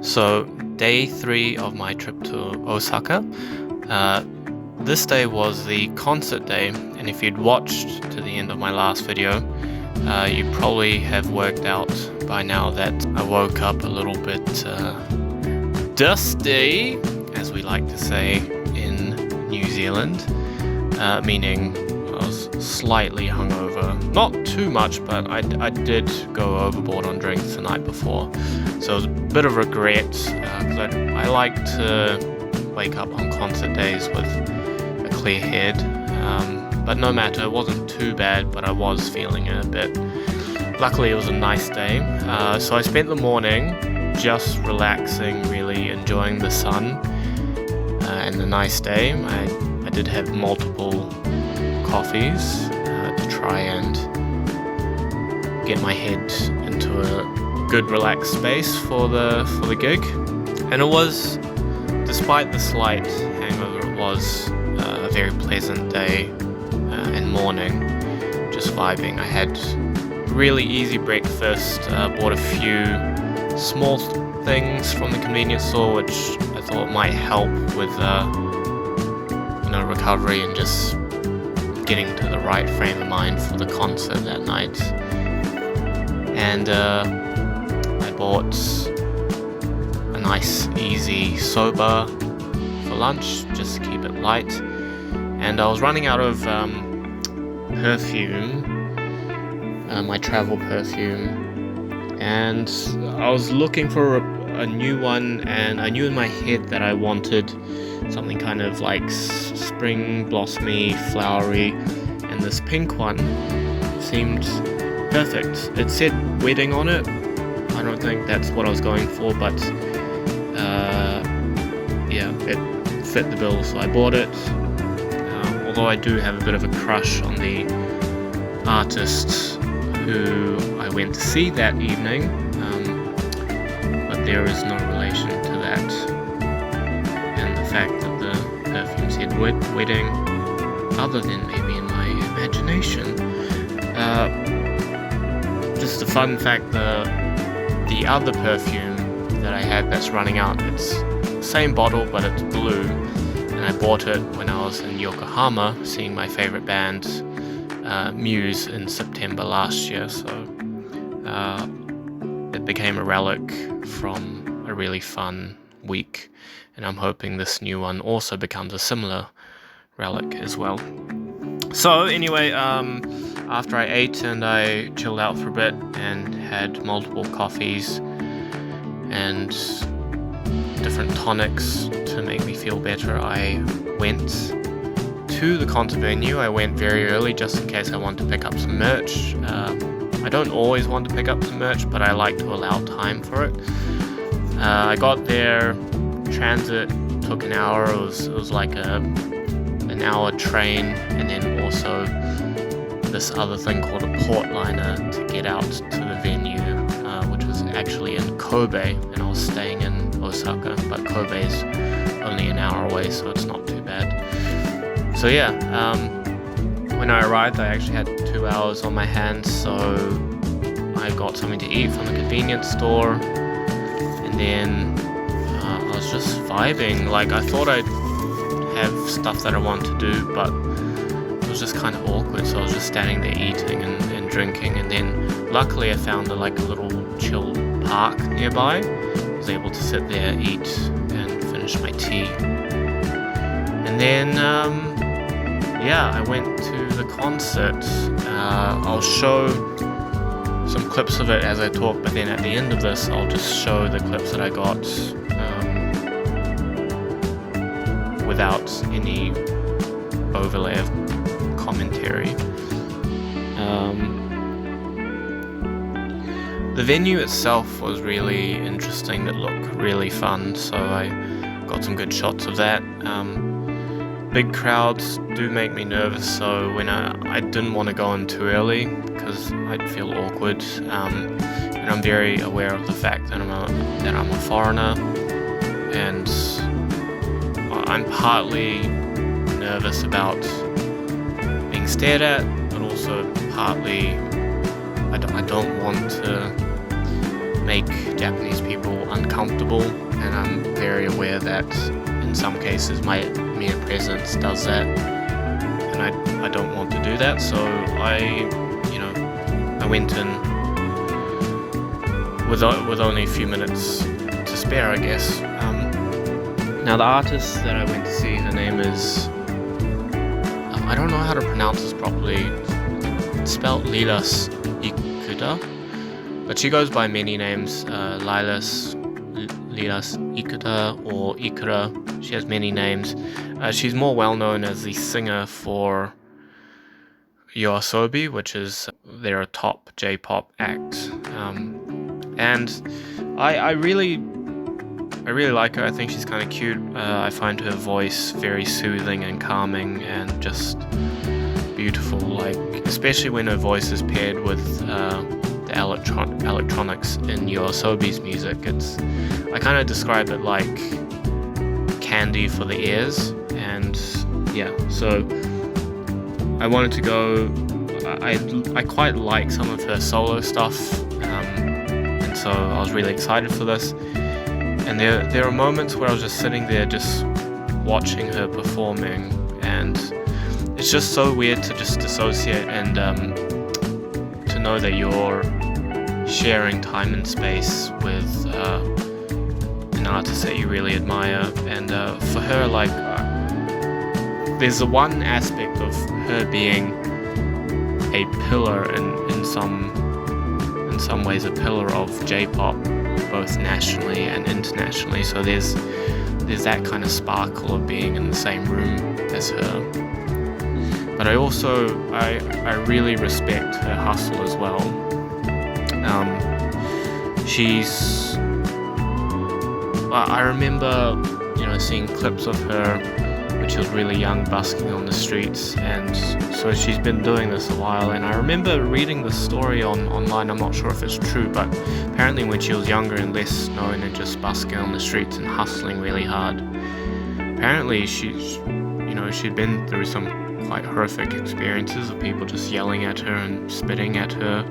So, day 3 of my trip to Osaka. This day was the concert day, and if you'd watched to the end of my last video, you probably have worked out by now that I woke up a little bit dusty, as we like to say in New Zealand, meaning I was slightly hungover. Not too much, but I did go overboard on drinks the night before. So it was a bit of regret, because I like to wake up on concert days with a clear head. But no matter, it wasn't too bad, but I was feeling it a bit. Luckily, it was a nice day. So I spent the morning just relaxing, really enjoying the sun and the nice day. I did have multiple coffees to try and get my head into a good relaxed space for the gig, and it was, despite the slight hangover, it was a very pleasant day and morning, just vibing. I had really easy breakfast, bought a few small things from the convenience store which I thought might help with recovery and just getting to the right frame of mind for the concert that night. And I bought a nice easy soba for lunch, just to keep it light. And I was running out of perfume, my travel perfume, and I was looking for a new one, and I knew in my head that I wanted something kind of like spring blossomy, flowery, and this pink one seemed perfect. It said wedding on it. I don't think that's what I was going for, but yeah, it fit the bill, so I bought it. Although I do have a bit of a crush on the artist who I went to see that evening, but there is no relation to that. And the fact that the perfume said wedding, other than maybe in my imagination. Just a fun fact, the other perfume that I had that's running out, it's the same bottle but it's blue, and I bought it when I was in Yokohama seeing my favorite band Muse in September last year, so it became a relic from a really fun week, and I'm hoping this new one also becomes a similar relic as well. So anyway, after I ate and I chilled out for a bit and had multiple coffees and different tonics to make me feel better, I went to the concert venue. I went very early just in case I want to pick up some merch. I don't always want to pick up some merch, but I like to allow time for it. I got there, transit took an hour. It was like an hour train, and then also this other thing called a port liner to get out to the venue, which was actually in Kobe, and I was staying in Osaka, but Kobe's only an hour away, so it's not too bad. So yeah, when I arrived, I actually had 2 hours on my hands, so I got something to eat from the convenience store, and then I was just vibing. Like, I thought I'd have stuff that I want to do, but it was just kind of awkward, so I was just standing there eating and drinking, and then luckily I found a little chill park nearby. I was able to sit there, eat, and finish my tea. And then yeah, I went to the concert. I'll show some clips of it as I talk, but then at the end of this I'll just show the clips that I got without any overlay of commentary. The venue itself was really interesting. It looked really fun, so I got some good shots of that. Big crowds do make me nervous, so when I didn't want to go in too early because I'd feel awkward, and I'm very aware of the fact that I'm a foreigner, and I'm partly nervous about being stared at, but also partly I don't want to make Japanese people uncomfortable, and I'm very aware that in some cases my mere presence does that, and I don't want to do that. So I went in with only a few minutes to spare, I guess. Now the artist that I went to see, her name is, I don't know how to pronounce this properly. It's spelled Lilas Ikura, but she goes by many names. Lilas, Ikura, or Ikura. She has many names. She's more well known as the singer for YOASOBI, which is their top J-pop act. And I really like her. I think she's kind of cute. I find her voice very soothing and calming and just beautiful, like especially when her voice is paired with the electronics in YOASOBI's music. I kind of describe it like candy for the ears, and yeah, so I wanted to go. I quite like some of her solo stuff, and so I was really excited for this. And there are moments where I was just sitting there just watching her performing, and it's just so weird to just dissociate and to know that you're sharing time and space with an artist that you really admire. And for her, like, there's the one aspect of her being a pillar in some ways, a pillar of J-pop, both nationally and internationally. So there's that kind of sparkle of being in the same room as her. But I really respect her hustle as well. I remember, seeing clips of her when she was really young, busking on the streets, and so she's been doing this a while. And I remember reading the story online. I'm not sure if it's true, but apparently when she was younger and less known and just busking on the streets and hustling really hard, apparently she'd been through some quite horrific experiences of people just yelling at her and spitting at her.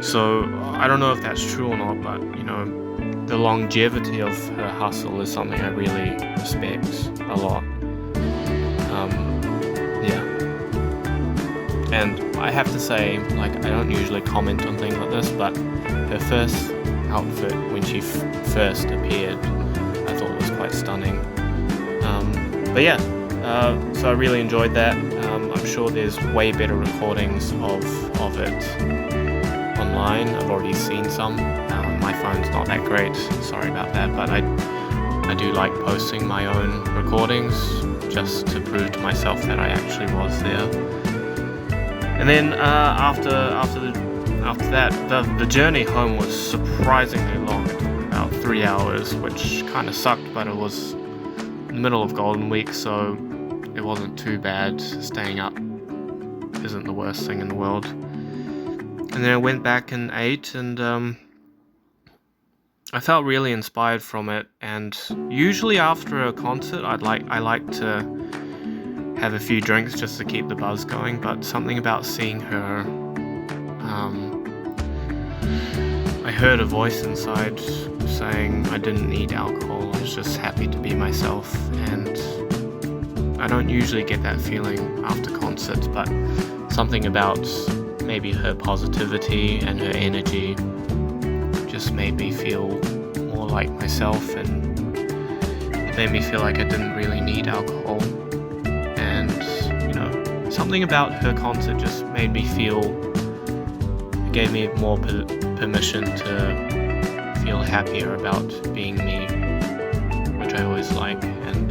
So I don't know if that's true or not, but the longevity of her hustle is something I really respect a lot. Yeah. And I have to say, like, I don't usually comment on things like this, but her first outfit when she first appeared, I thought was quite stunning. But yeah, so I really enjoyed that. I'm sure there's way better recordings of it online. I've already seen some. My phone's not that great, sorry about that, but I do like posting my own recordings just to prove to myself that I actually was there. And then after that, the journey home was surprisingly long. It took about 3 hours, which kind of sucked, but it was in the middle of Golden Week, so it wasn't too bad. Staying up isn't the worst thing in the world. And then I went back and ate, and I felt really inspired from it. And usually after a concert, I like to have a few drinks just to keep the buzz going. But something about seeing her, I heard a voice inside saying I didn't need alcohol. I was just happy to be myself, and I don't usually get that feeling after concerts, but something about maybe her positivity and her energy just made me feel more like myself, and it made me feel like I didn't really need alcohol. And something about her concert just made me feel, it gave me more permission to feel happier about being me, which I always like. And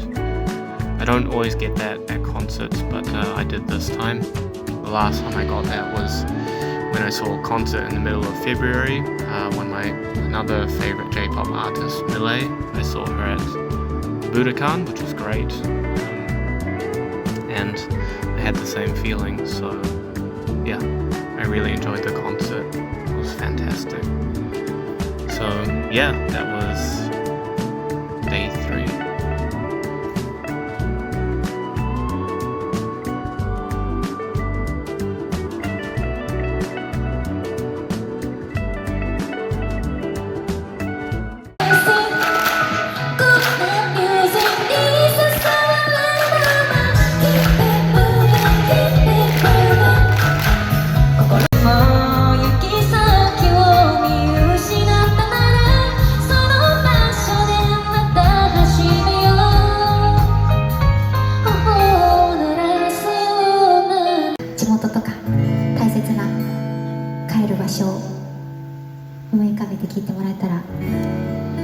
I don't always get that at concerts, but I did this time. The last time I got that was when I saw a concert in the middle of February. Another favorite J-pop artist, Lilas. I saw her at Budokan, which was great, and I had the same feeling. So yeah, I really enjoyed the concert. It was fantastic. So yeah, that was day 3.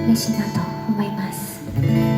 嬉しいなと思います。